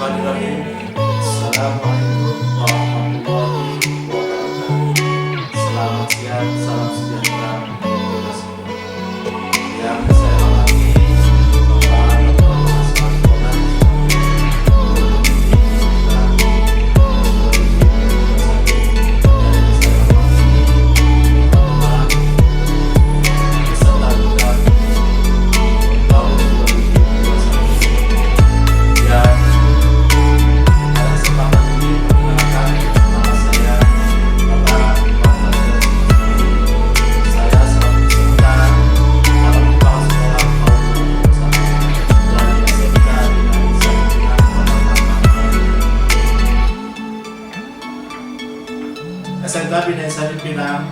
Bismillahirrahmanirrahim. Assalamualaikum warahmatullahi wabarakatuh. Selamat siang, salam sejahtera untuk kita semua. Yang saya hormati Bapak Dr. Asman Konan, SMK Bina Insani Pinang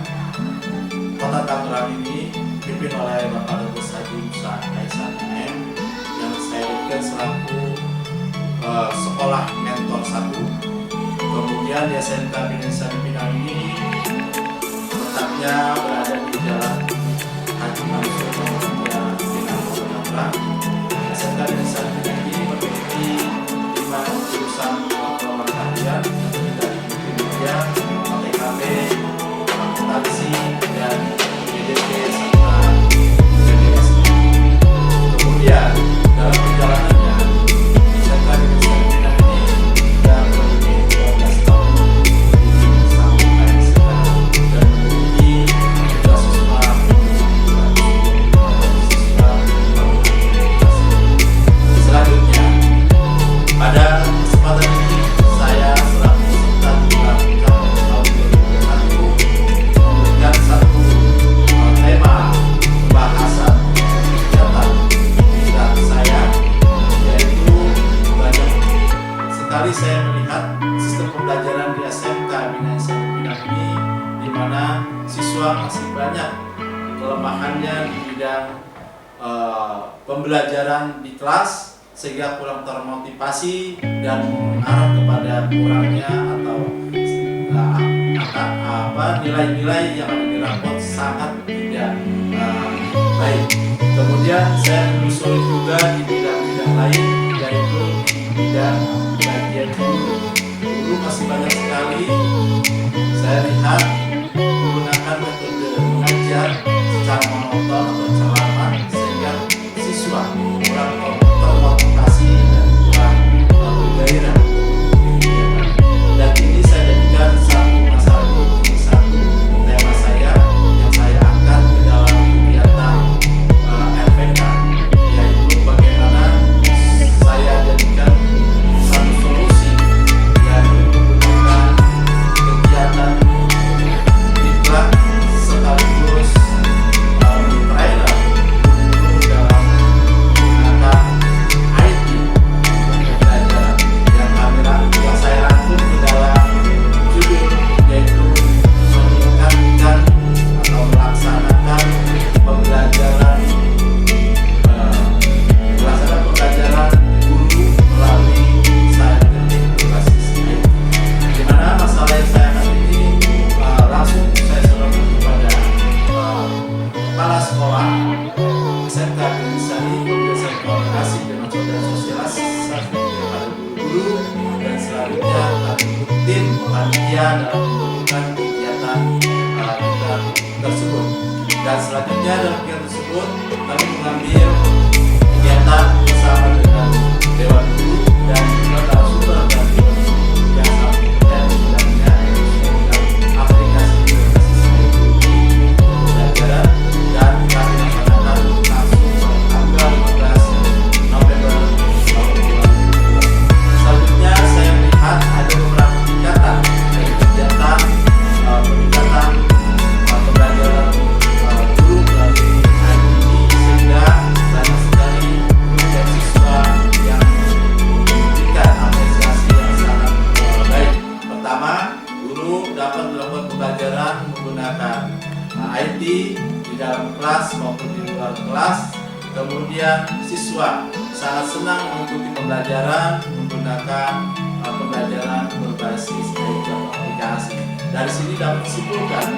Kota Tangerang ini dipimpin oleh Bapak Dr. Haji Musa Kaisan MM yang saya dirikan selaku sekolah mentor 1. Kemudian di SMK Bina Insani Pinang ini letaknya berada di Jalan Haji Mansur Muhammad Pinang Kota Tangerang. SMK Bina Insani Pinang ini memiliki 5 jurusan program kajian dari multimedia, akuntansi dan PDP serta PDS. Kemudian dalam perjalanannya SMK Bina Insani Pinang ini sudah memiliki 12 tahun sampai sekarang dan memiliki 3 siswa selanjutnya. Pada kesempatan ini saya selaku peserta dalam tahun 2021 memberikan satu tema pembahasan kegiatan bidang saya, yaitu banyak sekali saya melihat sistem pembelajaran di SMK Bina Insani Pinang ini, di mana siswa masih banyak kelemahannya di bidang pembelajaran di kelas, sehingga kurang termotivasi dan mengarah kepada kurangnya atau nilai-nilai yang ada di rapot sangat tidak baik. Kemudian saya menelusuri juga di bidang-bidang lain, yaitu bidang bagian guru masih banyak sekali saya lihat menggunakan metode mengajar secara monoton atau ceramah, sehingga siswa kurang termotivasi dan kurang bergairah. Dan ini saya jadikan satu masalah, ini satu tema saya yang saya angkat ke dalam kegiatan LPK, yaitu bagaimana saya jadikan satu solusi, yaitu menggunakan kegiatan diklat sekaligus trainer guru dalam menggunakan IT pembelajaran yang saya rangkum ke dalam judul, yaitu meningkatkan atau melaksanakan pembelajaran guru melalui saintifik berbasis IT. Di mana masalah yang saya angkat ini langsung saya serahkan kepada kepala sekolah SMK Bina Insani, kemudian saya koordinasi dengan saudara sosialisasi kepada guru-guru, dan selanjutnya kami tim panitia dalam menentukan kegiatan kita tersebut. Dan selanjutnya dalam kegiatan tersebut kami mengambil kegiatan bersama dengan Dewan Guru dan juga narasumber dan Dewan Guru yang sangat kompeten di bidangnya, yaitu bidang aplikasi berbasis IT pembelajaran, dan kami laksanakan langsung pada tanggal 15 November tahun 2022. Selanjutnya saya melihat ada beberapa tingkatan dari kegiatan peningkatan pembelajaran guru melalui IT ini, sehingga banyak sekali guru dan siswa yang memberikan apresiasi yang sangat baik. Pertama, guru dapat melakukan pembelajaran menggunakan IT di dalam kelas maupun di luar kelas. Kemudian siswa sangat senang mengikuti pembelajaran menggunakan pembelajaran berbasis aplikasi. Dari sini dapat disimpulkan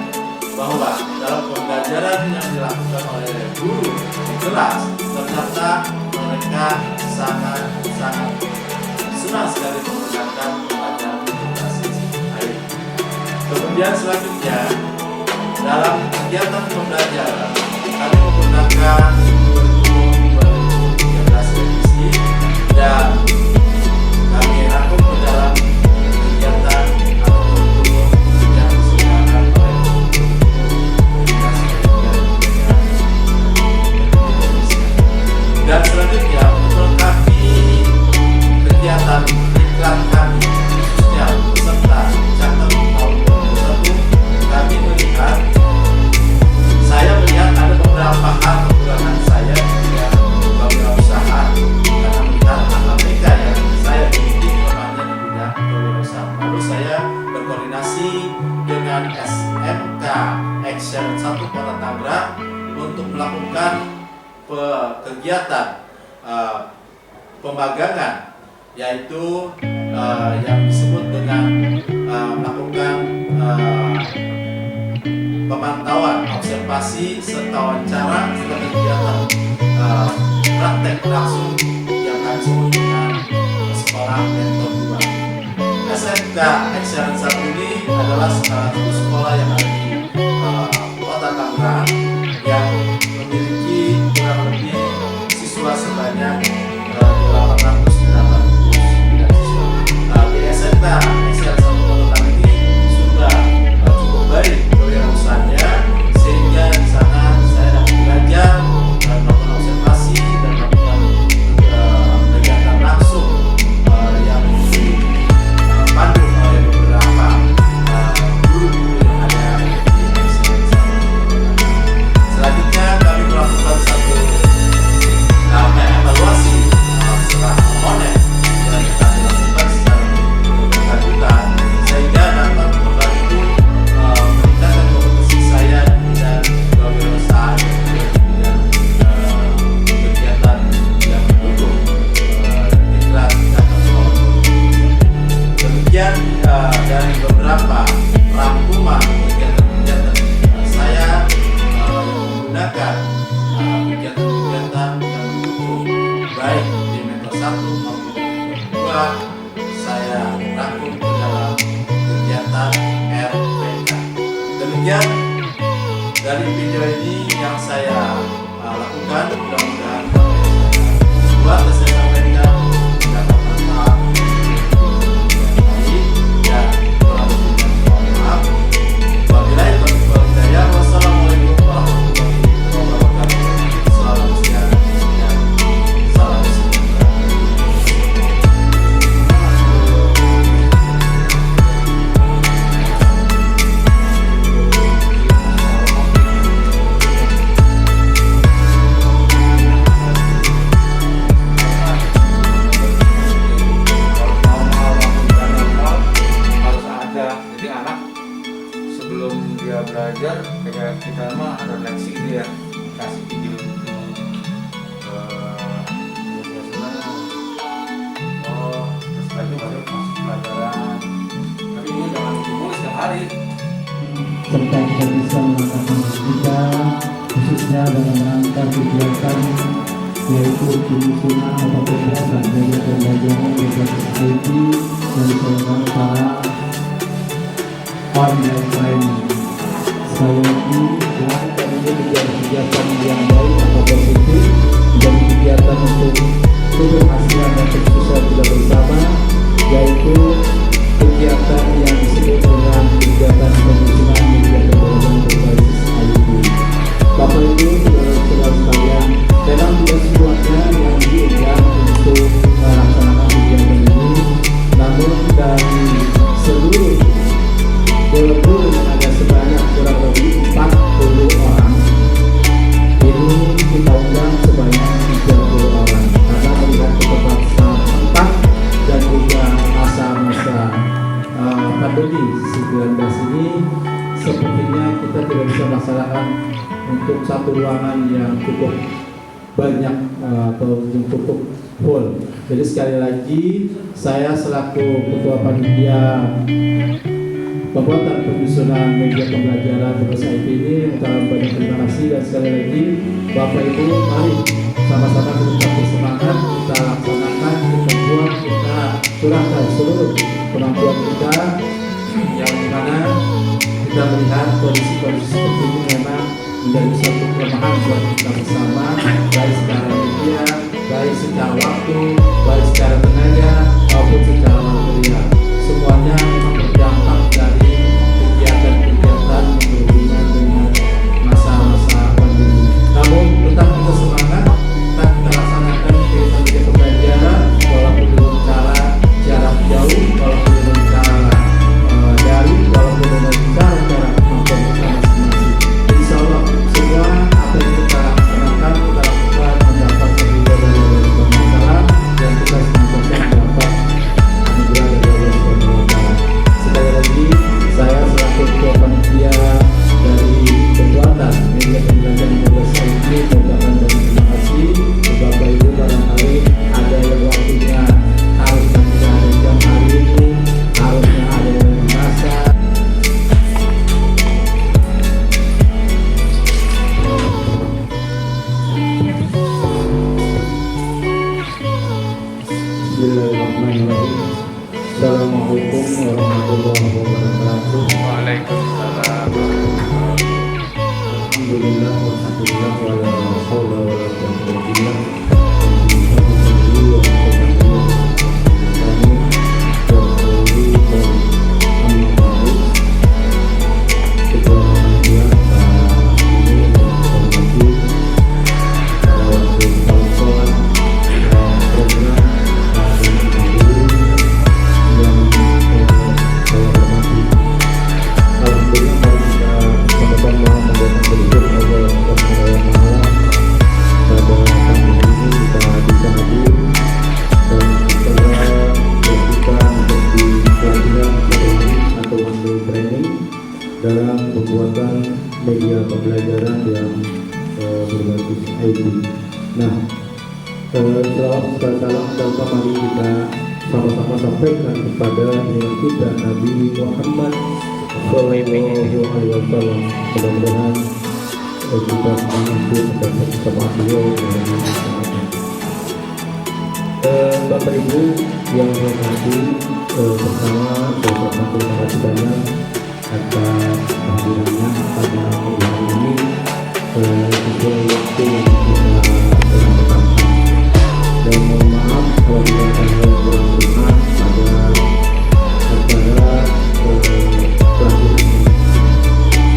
bahwa dalam pembelajaran yang dilakukan oleh guru di kelas, ternyata mereka sangat senang sekali menggunakan pelajaran berbasis IT. Kemudian selanjutnya dalam kegiatan pembelajaran kami menggunakan kurikulum 2013 revisi dan kami rangkum ke dalam kegiatan atau kurikulum yang disediakan oleh Dinas Pendidikan Indonesia. Dan selanjutnya untuk melengkapi kegiatan iklan kami khususnya peserta Cakep tahun 2021, kami melihat ada beberapa hal kekurangan saya juga beberapa usaha karena melihat hal mereka yang saya miliki kelemahannya di bidang kewirausahaan. Lalu saya berkoordinasi dengan SMK Excellent 1 Kota Tangerang untuk melakukan kegiatan pemagangan, yaitu yang disebut dengan melakukan pemantauan, observasi, serta wawancara serta kegiatan praktek langsung yang kami sebut dengan sekolah mentor 2. SMK Excellent 1 ini adalah satu sekolah yang ada di Kota Tangerang yang memiliki kurang lebih siswa sebanyak 889 siswa. Di SMK Excellent 1 Kota Tangerang ini sudah cukup baik kewirausahaannya, sehingga di sana saya dapat belajar dan melakukan observasi dan melakukan kegiatan langsung yang dipandu oleh beberapa guru-guru yang ada di Excellent 1. Selanjutnya kami melakukan satu evaluasi setelah monet yang kita lakukan secara berkelanjutan sehingga dapat membantu meningkatkan kompetisi saya dan kewirausahaan dan kegiatan yang mendukung iklan Cakep tahun 2021. Demikian dari beberapa rangkuman kegiatan-kegiatan saya menggunakan kegiatan-kegiatan yang mendukung baik di Mentor 1 maupun Mentor 2 saya rangkum ke dalam kegiatan RPK. Demikian dari video ini yang saya lakukan, mudah-mudahan buat saya sampaikan mendapat manfaat dan mohon maaf. Wabillahi taufiq wal hidayah. Wassalamualaikum warahmatullahi wabarakatuh. Salam sejahtera dan salam sejahtera. Harus ada, jadi anak sebelum dia belajar kayak kita mah ada leksi gitu ya, kasih video gitu terus lagi baru masuk pelajaran, tapi ini jangan tunggu setiap hari. Serta kita bisa melakukan etika khususnya dalam rangka kegiatan yaitu penyusunan atau pembahasan dari pembelajaran berbasis IT yang diselenggarakan secara online training. Sekali lagi, jangan ini menjadi kegiatan yang baik atau positif, menjadi kegiatan untuk keberhasilan dan kesuksesan kita bersama, yaitu kegiatan yang disebut dengan kegiatan penyusunan media pembelajaran berbasis IT. Bapak Ibu, saudara-saudara sekalian, dalam tugas semuanya yang diundang untuk melaksanakan kegiatan ini, namun dari seluruh guru yang ada sebanyak kurang lebih 40 orang, ini kita undang sebanyak 30 orang karena melihat keterbatasan tempat dan juga masa-masa pandemi 19 ini, sepertinya kita tidak bisa melaksanakan untuk satu ruangan yang cukup banyak atau yang cukup full. Jadi sekali lagi saya selaku ketua panitia pembuatan penyusunan media pembelajaran berbasis IT ini mengucapkan banyak terima kasih, dan sekali lagi Bapak Ibu, mari sama-sama kita bersemangat, kita laksanakan, kita buat, kita curahkan seluruh kemampuan kita, yang dimana kita melihat kondisi-kondisi seperti ini memang menjadi suatu kelemahan buat kita bersama, baik secara media, baik secara waktu, baik secara tenaga maupun secara material. Semuanya memang berdampak dari kegiatan-kegiatan yang berhubungan dengan masa-masa pandemi. Namun tetap kita semangat, tetap kita laksanakan kegiatan pembelajaran walaupun dengan cara jarak jauh, walaupun dengan cara daring, walaupun dengan cara kemampuan kita masing-masing. Insya Allah semua apa yang kita laksanakan kita lakukan mendapat ridho dari Allah Subhanahu wa Ta'ala, dan kita senantiasa mendapat anugerah dari Allah Subhanahu wa Ta'ala. Sekali lagi saya selaku ketua panitia dari pembuatan media pembelajaran Indonesia ini mengucapkan terima kasih. Bapak Ibu barangkali ada yang waktunya harusnya tidak ada jam hari ini, harusnya ada yang merasa Bismillahirrahmanirrahim. Assalamualaikum warahmatullahi wabarakatuh. Waalaikumsalam. Alhamdulillah walhamdulillah wala haula wala quwwata illa billah. Dalam pembuatan media pembelajaran yang berbasis IT. Nah, selawat serta salam dan mari kita sama-sama sampaikan kepada junjungan kita Nabi Muhammad Sallallahu Alaihi Wasallam. Mudah-mudahan kita mengaku dan bersama beliau dengan Bapak Ibu yang hormati, pertama saya terima kasih banyak atas kehadirannya pada hari ini sesuai waktu yang kita telah tetapkan, dan mohon maaf kalau tidak ada yang kurang berkenan pada acara terakhir ini.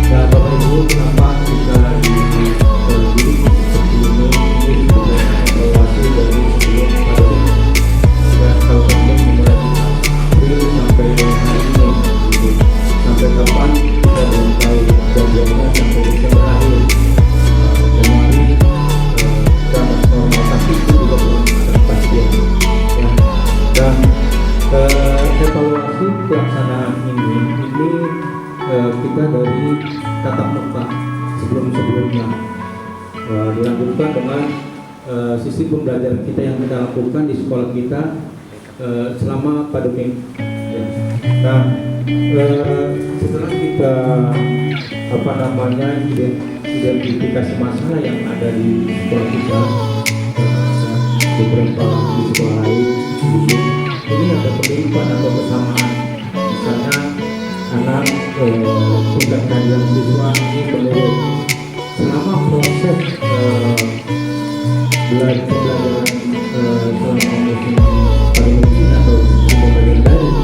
Dan Bapak Ibu, kenapa kita diri seperti ini sebenarnya evaluasi dari sebelum pandemi, dan kalau pandemi mulai April sampai hari ini sampai kapan kita belum tahu, dan biasanya sampai Desember akhir Januari kita normal, tapi itu juga belum ada kepastian ya. Dan evaluasi pelaksanaan ini kita dari tatap muka sebelum-sebelumnya dilanjutkan dengan sisi pembelajaran kita yang kita lakukan di sekolah kita selama pandemi ya. Nah, setelah kita identifikasi masalah yang ada di sekolah kita, beberapa di sekolah lain ini ada kemiripan atau kesamaan. Misalnya anak tingkat kajian siswa ini menurun selama proses pembelajaran selama musim pandemi atau pembelajaran daring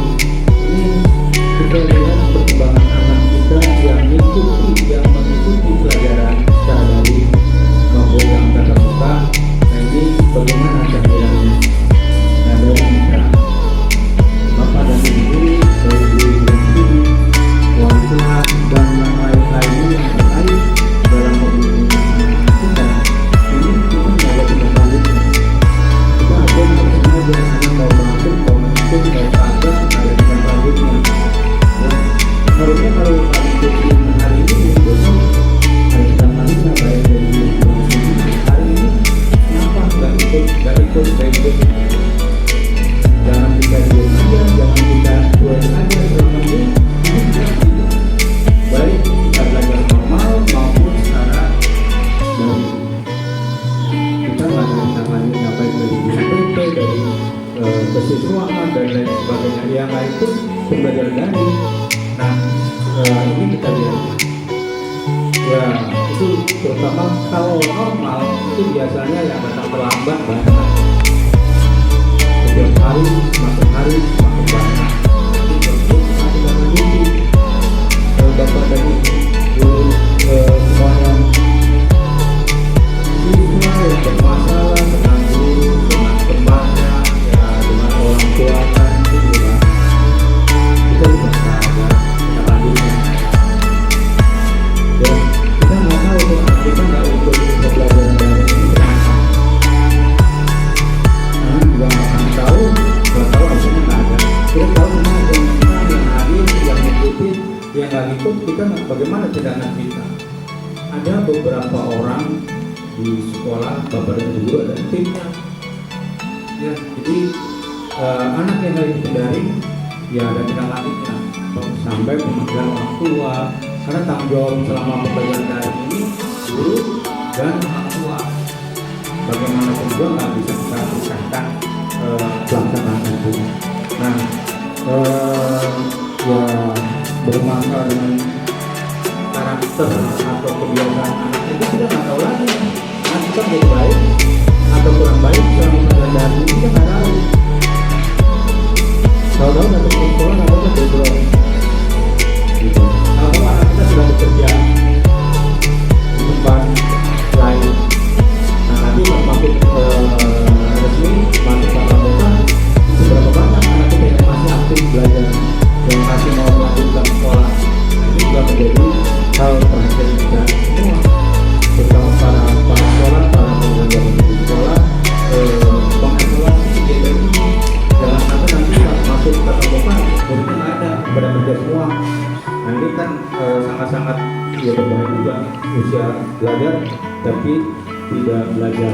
ini. Kita lihat perkembangan anak kita yang mengikuti pelajaran secara daring maupun yang tatap muka. Nah, ini bagaimana kehadirannya? Nah, dari kita, Bapak dan Ibu, dari guru, wali kelas dan yang lain-lain yang terkait dalam pembimbingan kita, ini kita menjadi tindak lanjut kesiswaan dan lain sebagainya. Yang lain itu pembelajaran daring. Nah, ini kita lihat. Ya, itu terutama kalau normal itu biasanya ya datang terlambat banyak. Setiap hari, semakin banyak. Nanti tentu kita lanjuti. Bapak dan Ibu semua yang siswa yang bermasalah dengan guru, dengan temannya, ya dengan orang tua kan itu juga kita juga ada kita lanjutnya. Ya kita nggak tahu tuh kita nggak ikut pembelajaran dari ini kenapa. Nah juga nggak tahu hasilnya nggak ada. Kita tahu cuma yang hadir, yang mengikuti, yang nggak ikut kita bagaimana tindakan kita. Ada beberapa orang di sekolah bapak dan ibu ada timnya. Ya, jadi anak yang lagi daring ya ada tindak lanjutnya sampai pemanggilan orang tua karena tanggung jawab selama pembelajaran daring ini guru dan orang tua. Bagaimanapun juga nggak bisa kita pisahkan pelaksanaan itu. Nah, ya bermasalah dengan karakter atau kebiasaan anak itu kita nggak tahu lagi. Anak kita baik baik atau kurang baik selama pembelajaran daring kita nggak tahu. Tahu-tahu datang ke sekolah nggak tahu bebel. Gitu. Kalau anak kita sudah bekerja di tempat lain, nah nanti masuk resmi, masuk tatap muka, seberapa banyak anak kita yang masih aktif belajar, yang masih mau melanjutkan sekolah. Nah, ini juga menjadi hal perhatian kita semua, terutama para sekolah, para pengajar di sekolah, mengevaluasi kegiatan ini. Jangan sampai nanti masuk tatap muka, muridnya nggak ada, pada kerja semua. Nah ini kan sangat-sangat ya berbahaya juga usia belajar tapi tidak belajar.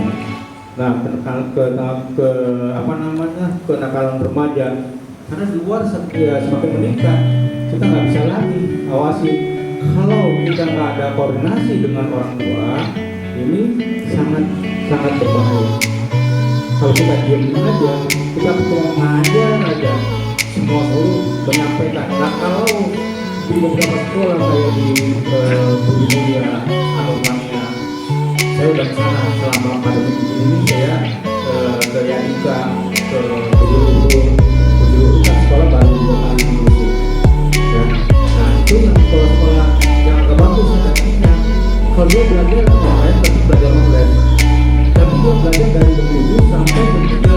Nah kenakalan remaja karena di luar ya semakin meningkat, kita nggak bisa lagi awasi. Kalau kita nggak ada koordinasi dengan orang tua, ini sangat berbahaya. Kalau kita diam aja, kita cuma ngajar aja, semua guru menyampaikan. Nah kalau di beberapa sekolah kayak di Budi Mulia atau Mania, saya udah kesana selama pandemi ini. Saya ke Yanika, ke Budi Luhur kan sekolah baru 2 kali diusung. Nah itu yang sekolah-sekolah yang agak bagus adanya. Kalau dia belajar online, tapi belajar online, tapi dia belajar dari jam 7 sampai jam 3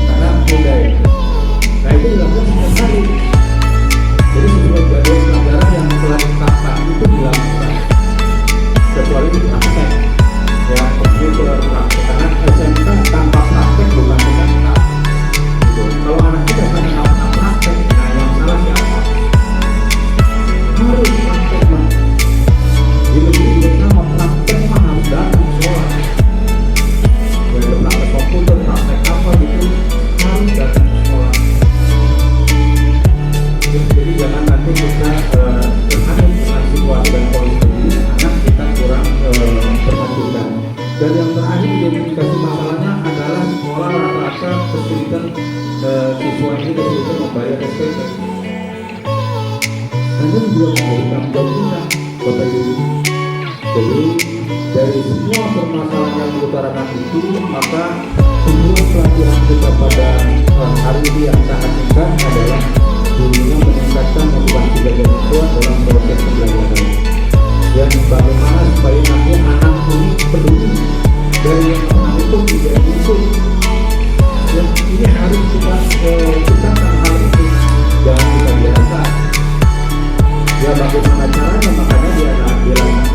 karena budaya. Nah itu dilakukan setiap hari. Jadi sesuai jadwal pelajaran yang telah ditetapkan itu dilakukan, kecuali di praktek ya komputer praktek karena SMK tanpa praktek bukan SMK gitu. Kalau anak kita karena tanpa praktek, nah yang salah siapa? Harus praktek mah di negeri bersama praktek mah harus datang ke sekolah. Boleh praktek komputer, praktek apa gitu harus datang ke sekolah. Jadi jangan nanti kita terhadap dengan situasi dan kondisi ini anak kita kurang perhatikan. Dan yang terakhir identifikasi masalahnya adalah sekolah rata-rata kesulitan siswa ini kesulitan membayar SPP. Hanya juga menjadi tanggung jawab kita, Bapak Ibu. Jadi dari semua permasalahan yang diutarakan itu, maka semua pelatihan kita pada hari ini yang sangat singkat adalah gurunya meningkatkan motivasi belajar siswa dalam proses pembelajaran. Dan bagaimana supaya nanti anak ini peduli dari yang anak itu tidak ikut. Dan ini harus kita ciptakan hal itu, jangan kita biarkan. Ya bagaimana caranya, makanya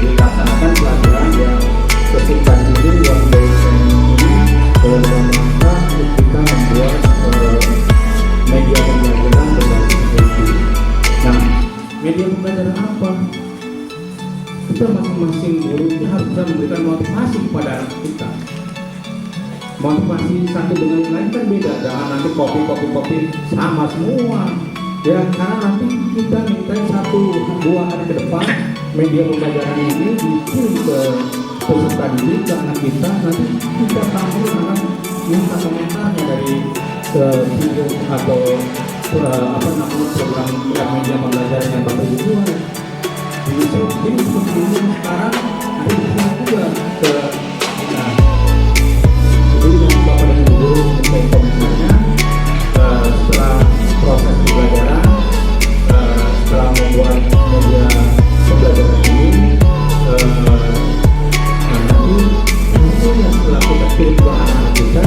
dilaksanakan pelajaran yang sesingkat ini, one day training ini dalam rangka kita membuat media pembelajaran berbasis IT. Nah, media pembelajaran apa? Kita masing-masing guru ini harus bisa memberikan motivasi kepada anak kita. Motivasi satu dengan yang lain kan beda. Jangan nanti kopi sama semua. Ya, karena nanti kita minta 1-2 hari ke depan media pembelajaran ini dikirim ke peserta didik ke anak kita. Nanti kita tampil anak minta komentarnya dari video atau program media pembelajaran yang Bapak Ibu buat. Jadi seperti ini sekarang ada juga ke kita. Jadi dengan Bapak dan Ibu mengenai komentarnya setelah proses pembelajaran, setelah membuat media pembelajaran ini, nanti hasilnya setelah kita kirim ke anak-anak kita,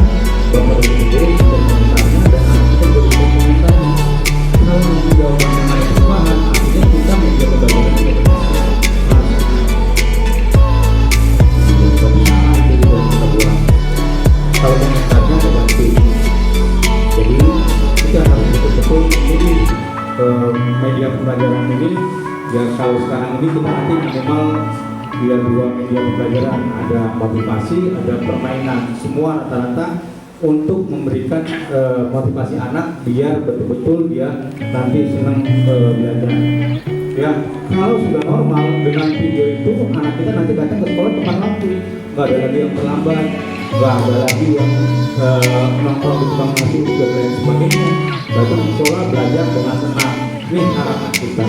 Bapak dan Ibu bisa komentarnya dan anak kita juga bisa komentarnya. Kalau nanti jawabannya ada perubahan, artinya kita media pembelajaran kita berhasil. Kalau komentarnya ada bantu. Jadi kita harus betul-betul ini media pembelajaran ini. Ya kalau sekarang ini kita nanti minimal dia dua media pembelajaran, ada motivasi, ada permainan, semua rata-rata untuk memberikan motivasi anak biar betul-betul dia nanti senang belajar. Ya kalau sudah normal dengan video itu anak kita nanti datang ke sekolah tepat waktu, nggak ada lagi yang terlambat, nggak ada lagi yang nongkrong di tukang nasi dan lain sebagainya. Datang ke sekolah belajar dengan senang. Ini harapan kita.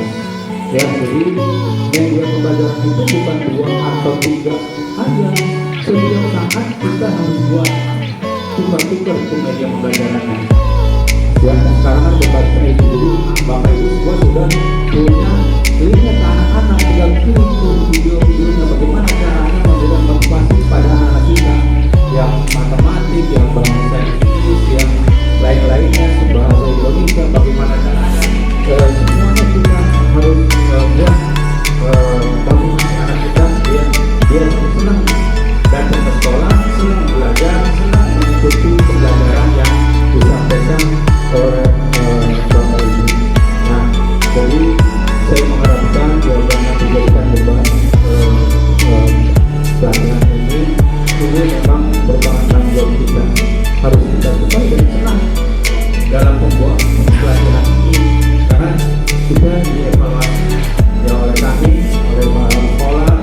Ya, jadi media pembelajaran itu bukan 2 atau 3 aja. Setiap saat kita harus buat tukar-tukar ke media pembelajarannya. Ya, sekarang kan berbahasa itu, jadi Bapak Ibu semua sudah punya lihat anak-anak tinggal kirim video-videonya bagaimana caranya memberikan motivasi pada anak-anak kita yang matematik, yang bahasa Inggris, yang lain-lainnya, bahasa Indonesia, bagaimana caranya. Semuanya kita harus buat motivasi anak kita dia senang datang ke sekolah, senang belajar, senang mengikuti pembelajaran yang disampaikan oleh Bapak Ibu. Nah, jadi saya mengharapkan jawabannya dijadikan beban pelatihan ini memang merupakan tanggung jawab kita. Harus kita suka dan senang dalam membuat pelatihan ini, karena kita dievaluasi ya oleh kami, oleh para sekolah,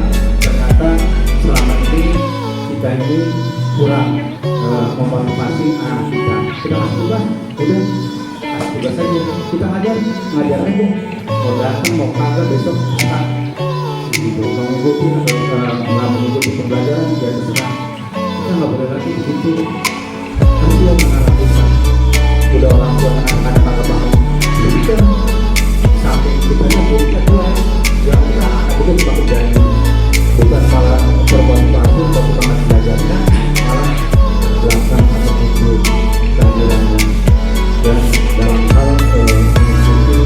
ternyata selama ini kita ini kurang memotivasi anak kita. Kita kasih tugas, udah kasih tugas saja, kita ngajar aja, mau datang mau kagak besok senang gitu, mengikuti atau nggak mengikuti pembelajaran juga senang. Kita nggak boleh lagi begitu, kasihan anak kita udah orang tua anak-anak kagak paham. Jadi kita sampai kita muridnya tua ya kita anak kita cuma berjanji, bukan malah bermotivasi untuk semangat belajarnya, malah belakang atau ikut pelajarannya dan dalam hal mengikuti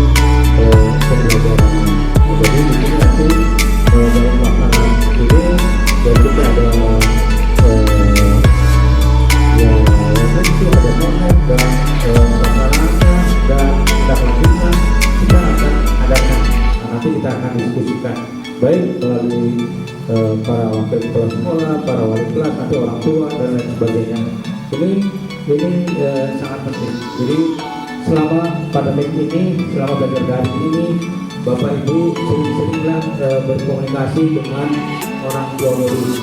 pembelajarannya. Jadi di sini nanti dalam pelaksanaan ini dan juga ada ya itu ada momen dan pelaksanaannya dan tindak lanjutnya kita akan adakan. Nanti kita akan diskusikan baik melalui para wakil kepala sekolah, para wali kelas, nanti orang tua dan lain sebagainya. Ini sangat penting. Jadi selama pandemi ini, selama belajar daring ini, Bapak Ibu sering-seringlah berkomunikasi dengan orang tua murid.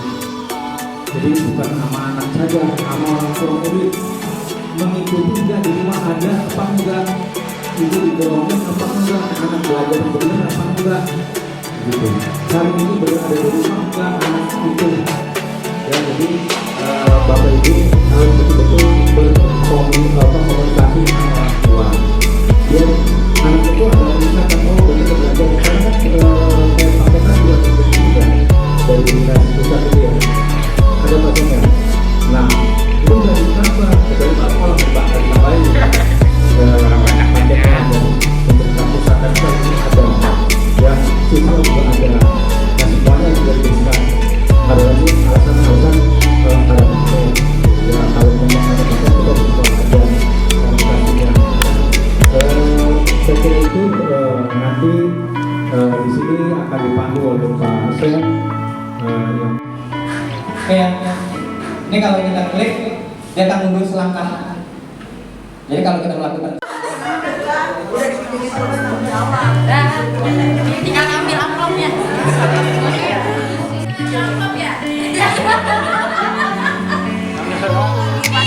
Jadi bukan sama anak saja, sama orang tua murid. Mengikuti enggak di rumah ada apa enggak, itu dibolongin apa enggak, anak belajar benar apa enggak, gitu. Hari ini berada di rumah enggak anak itu. Ya, jadi Bapak Ibu harus betul-betul berkomunikasi dengan orang tua. Biar anak itu ada misalkan betul belajar. Karena kan saya sampaikan juga dari dinas pusat itu ya. Ada pasien. Nah, itu dari kenapa? Dari Pak Kepala Mbak dari Tabai. Macetnya ada pemerintah pusat dan ini ada. Ya, siswa juga ada. Nah, semuanya sudah diberikan. Ada lagi alasan-alasan ada pasien. Ya, kalau memang ada pasien kita bisa ada komunikasinya. Saya kira itu nanti di sini akan dipandu oleh Pak Asep yang ini kalau kita klik dia akan mundur selangkah. Jadi kalau kita melakukan tinggal ambil amplopnya. Amplop ya.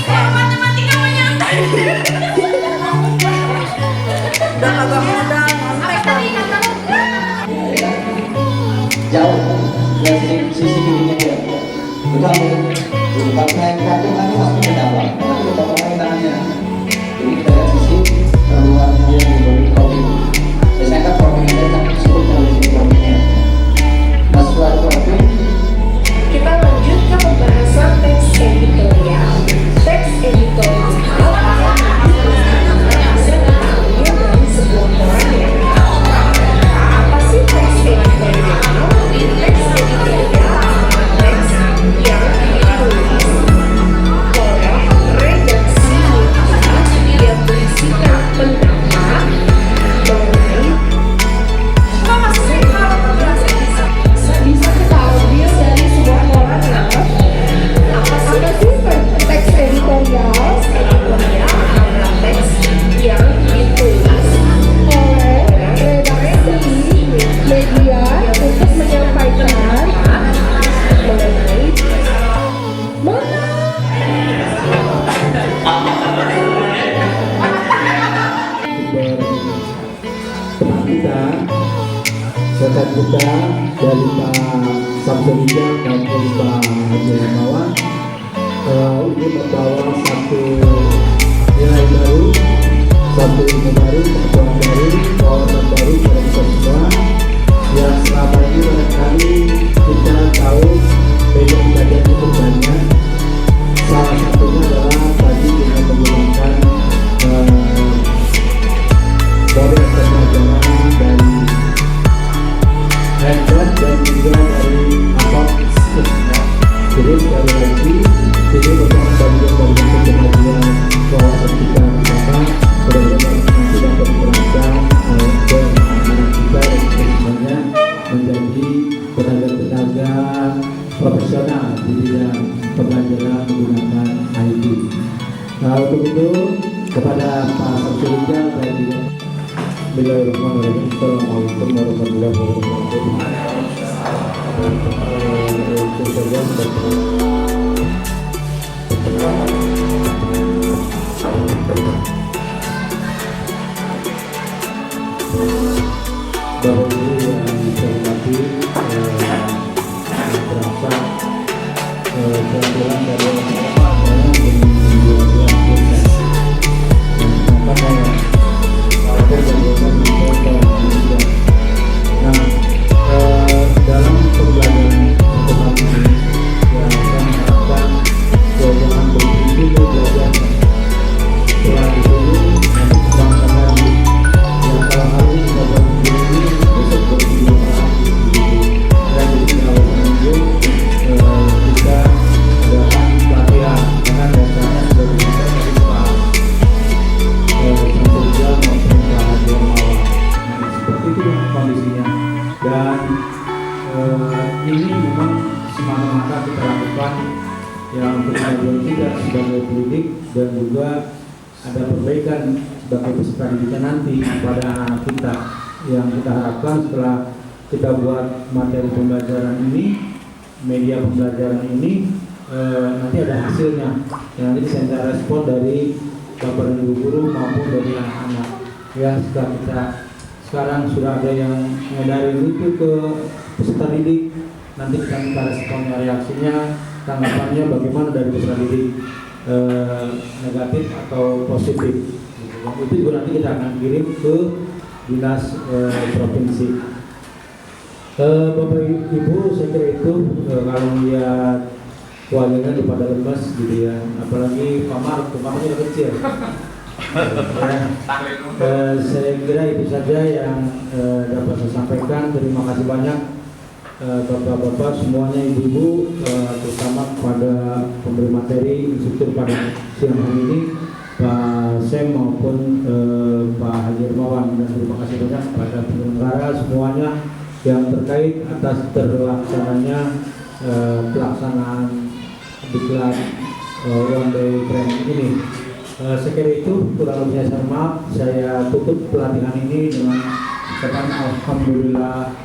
Matematika menyantai. kita dari Pak Samsul Wijaya maupun Pak Haji Hermawan ini membawa satu nilai baru, satu ilmu baru, pengetahuan baru, wawasan baru pada kita semua yang selama ini barangkali kita tahu media belajar itu banyak. Salah satunya adalah tadi dengan menggunakan model pembelajaran dari handphone dan juga dari akun. Jadi sekali lagi ini merupakan bagian dari kemajuan wawasan kita bersama. Mudah-mudahan nanti dapat merancang dan anak-anak kita dan semuanya menjadi tenaga-tenaga profesional di bidang pembelajaran menggunakan IT. Nah, untuk itu kepada Pak Samsul Wijaya saya juga Bismillahirrahmanirrahim. Assalamualaikum warahmatullahi Bapak Ibu yang saya hormati, berasa kebetulan dari dalam pembelajaran ekonomi ini yang saya mengharapkan jangan berhenti belajar setelah di sini nanti kembangkan lagi yang kalau hari ini kita berhenti ini besok berhenti lagi dan di sini awal minggu kita adakan pelatihan karena dasarnya sudah diberikan dari Pak Samsul Wijaya maupun Pak Haji Hermawan. Seperti itu kondisinya dan ini memang semata-mata kita lakukan yang untuk kemajuan kita sebagai pendidik dan juga ada perbaikan sebagai peserta pendidikan nanti kepada anak kita yang kita harapkan setelah kita buat materi pembelajaran ini, media pembelajaran ini nanti ada hasilnya yang nanti bisa respon dari Bapak dan Ibu guru maupun dari anak-anak yang setelah kita sekarang sudah ada yang mengendarai itu ke peserta didik, nanti kita minta responnya, reaksinya, tanggapannya bagaimana dari peserta didik, negatif atau positif. Itu juga nanti kita akan kirim ke dinas provinsi. Bapak Ibu, saya kira itu kalau lihat wajahnya udah pada lemas gitu ya, apalagi Pak Mark, kemarin udah kecil. Saya kira itu saja yang dapat saya sampaikan. Terima kasih banyak Bapak-bapak semuanya, Ibu-ibu, terutama kepada pemberi materi instruktur pada siang hari ini, Pak Sem maupun Pak Haji Hermawan, dan terima kasih banyak kepada penyelenggara semuanya yang terkait atas terlaksananya pelaksanaan diklat One Day Training ini. Saya kira itu, kurang lebih saya maaf, saya tutup pelatihan ini dengan kata alhamdulillah.